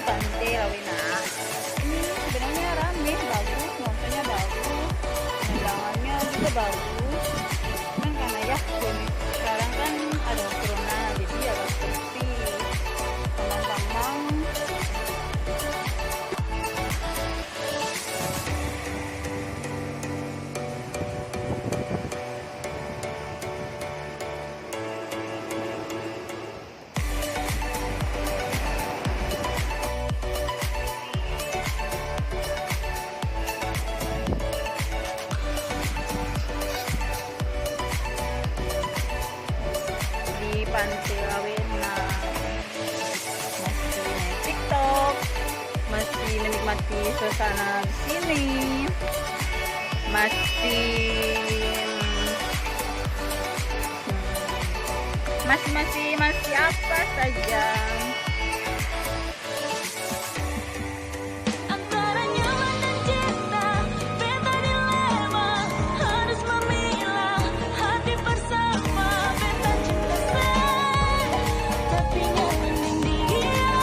Pantai Rawina. Ini sebenarnya rame, bagus, nuansanya bagus, pemandangannya juga bagus. Cuman karena ya sekarang kan ada corona, jadi agak sepi. Teman-teman di Pantai Rawina masih main TikTok, masih menikmati suasana di sini, masih apa saja. Antara nyaman dan cinta, beta dilema, harus memilah hati bersama. Beta cinta saya, tapi nyaman dia.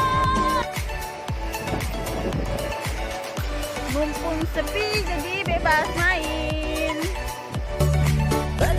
Mumpung sepi jadi bebas main. Dan